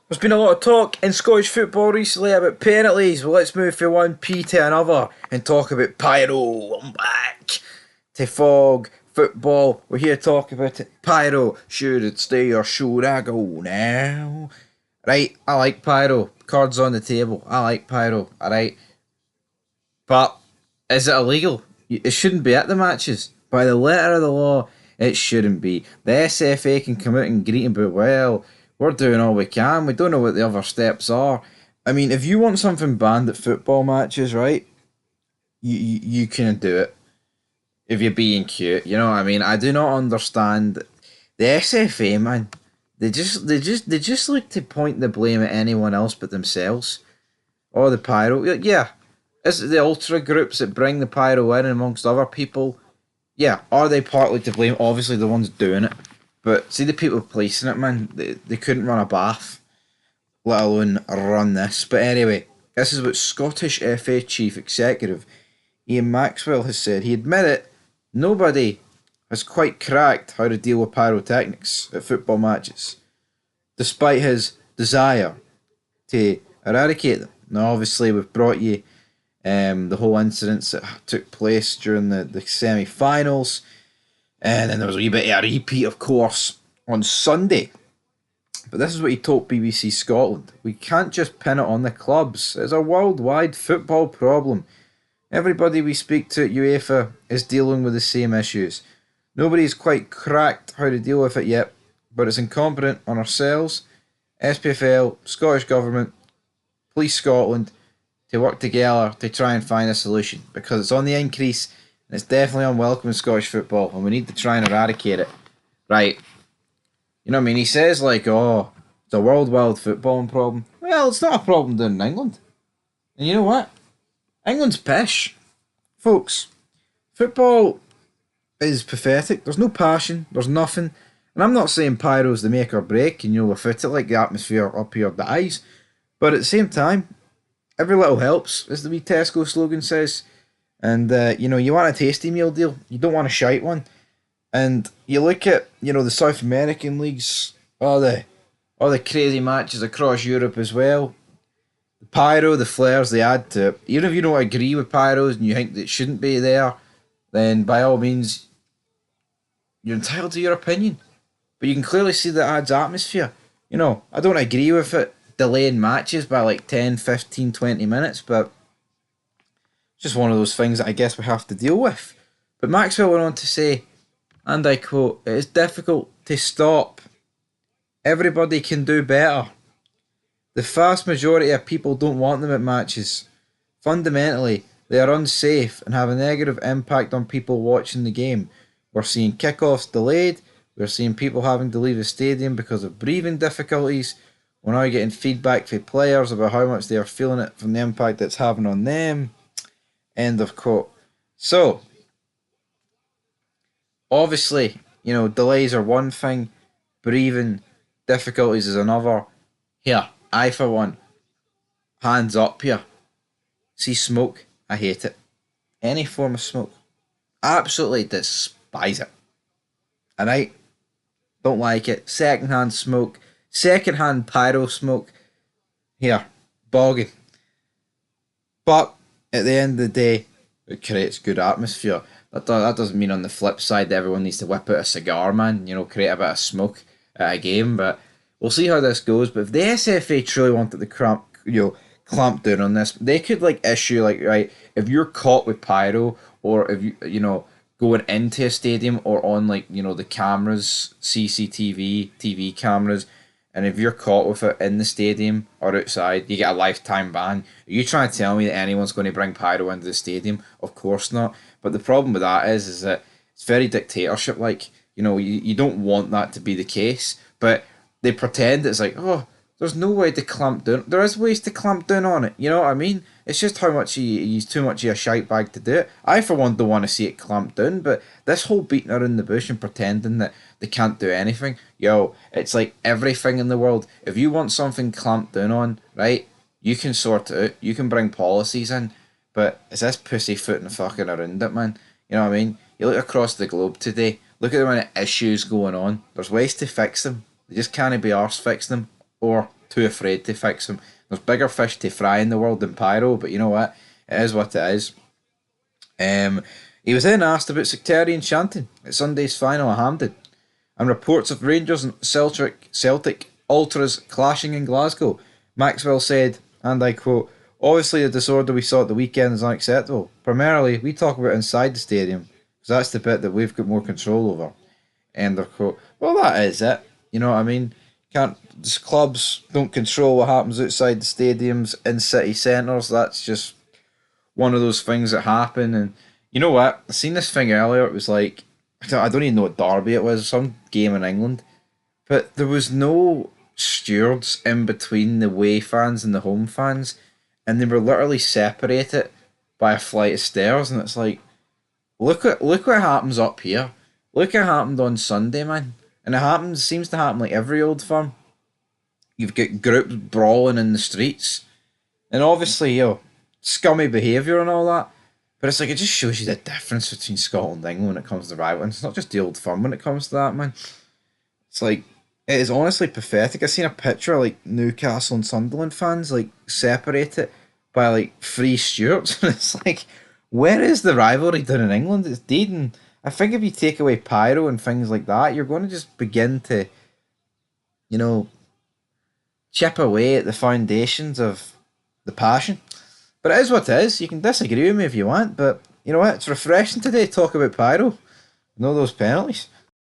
There's been a lot of talk in Scottish football recently about penalties. Well, let's move from one P to another and talk about Pyro. I'm back to Fog football. We're here to talk about it. Pyro, should it stay or should I go now? Right, I like Pyro. Cards on the table. I like Pyro. Alright. But is it illegal? It shouldn't be at the matches. By the letter of the law, it shouldn't be. The SFA can come out and greet him, but well, we're doing all we can. We don't know what the other steps are. I mean, if you want something banned at football matches, right, you can do it. If you're being cute, you know what I mean? I do not understand the SFA, man. They just like to point the blame at anyone else but themselves. Or the pyro. Yeah, it's the ultra groups that bring the pyro in amongst other people. Yeah, are they partly to blame? Obviously, the ones doing it. But see the people policing it, man. They couldn't run a bath, let alone run this. But anyway, this is what Scottish FA Chief Executive Ian Maxwell has said. He admitted nobody has quite cracked how to deal with pyrotechnics at football matches, despite his desire to eradicate them. Now, obviously, we've brought you the whole incidents that took place during the semi-finals, and then there was a wee bit of a repeat, of course, on Sunday. But this is what he told BBC Scotland. We can't just pin it on the clubs. It's a worldwide football problem. Everybody we speak to at UEFA is dealing with the same issues. Nobody's quite cracked how to deal with it yet, but it's incumbent on ourselves, SPFL, Scottish Government, Police Scotland, to work together to try and find a solution, because it's on the increase and it's definitely unwelcome in Scottish football and we need to try and eradicate it. Right. You know what I mean? He says like, oh, it's a worldwide footballing problem. Well, it's not a problem down in England. And you know what? England's pish. Folks, football is pathetic. There's no passion. There's nothing. And I'm not saying Pyro's the make or break and without it, like the atmosphere up here dies. But at the same time, every little helps, as the wee Tesco slogan says. And, you want a tasty meal deal. You don't want a shite one. And you look at, the South American leagues, all the crazy matches across Europe as well. The Pyro, the flares they add to it. Even if you don't agree with Pyros and you think that it shouldn't be there, then by all means, you're entitled to your opinion. But you can clearly see that adds atmosphere. I don't agree with it delaying matches by like 10, 15, 20 minutes, but it's just one of those things that I guess we have to deal with. But Maxwell went on to say, and I quote, "It is difficult to stop. Everybody can do better. The vast majority of people don't want them at matches. Fundamentally, they are unsafe and have a negative impact on people watching the game. We're seeing kickoffs delayed. We're seeing people having to leave the stadium because of breathing difficulties. We're now getting feedback from players about how much they are feeling it from the impact it's having on them." End of quote. So, obviously, delays are one thing, breathing difficulties is another. Here, I for one, hands up here. See smoke, I hate it. Any form of smoke. Absolutely despise it. Alright? Don't like it. Secondhand smoke. Secondhand pyro smoke. Here, bogging. But at the end of the day, it creates good atmosphere. That doesn't mean on the flip side that everyone needs to whip out a cigar, man. Create a bit of smoke at a game. But we'll see how this goes. But if the SFA truly wanted to clamp down on this, they could issue right, if you're caught with pyro, or if you going into a stadium or on the cameras, CCTV, TV cameras, and if you're caught with it in the stadium or outside, you get a lifetime ban. Are you trying to tell me that anyone's going to bring pyro into the stadium? Of course not. But the problem with that is that it's very dictatorship-like. You don't want that to be the case, but they pretend it's like, oh, there's no way to clamp down. There is ways to clamp down on it. You know what I mean? It's just how much he's too much of a shite bag to do it. I, for one, don't want to see it clamped down, but this whole beating around the bush and pretending that they can't do anything, it's like everything in the world. If you want something clamped down on, right, you can sort it out. You can bring policies in, but it's this pussyfooting fucking around it, man. You know what I mean? You look across the globe today, look at the amount of issues going on. There's ways to fix them. They just can't be arse fixing them. or too afraid to fix them. There's bigger fish to fry in the world than Pyro, but you know what? It is what it is. Um, he was then asked about sectarian chanting at Sunday's final at Hampden, and reports of Rangers and Celtic ultras clashing in Glasgow. Maxwell said, and I quote, "Obviously, the disorder we saw at the weekend is unacceptable. Primarily, we talk about inside the stadium, because that's the bit that we've got more control over." End of quote. Well, that is it. You know what I mean? Can't clubs don't control what happens outside the stadiums in city centres. That's just one of those things that happen. And you know what? I seen this thing earlier. It was like I don't even know what derby it was. Some game in England, but there was no stewards in between the away fans and the home fans, and they were literally separated by a flight of stairs. And it's like, look what happens up here. Look what happened on Sunday, man. And seems to happen like every old firm. You've got groups brawling in the streets. And obviously, scummy behaviour and all that. But it's like, it just shows you the difference between Scotland and England when it comes to rivalry. It's not just the old firm when it comes to that, man. It's like, it is honestly pathetic. I seen a picture of like Newcastle and Sunderland fans like separated by like three stewards. And it's like, where is the rivalry done in England? It's dead. And I think if you take away Pyro and things like that, you're going to just begin to, chip away at the foundations of the passion. But it is what it is. You can disagree with me if you want, but you know what? It's refreshing today to talk about Pyro. No those penalties.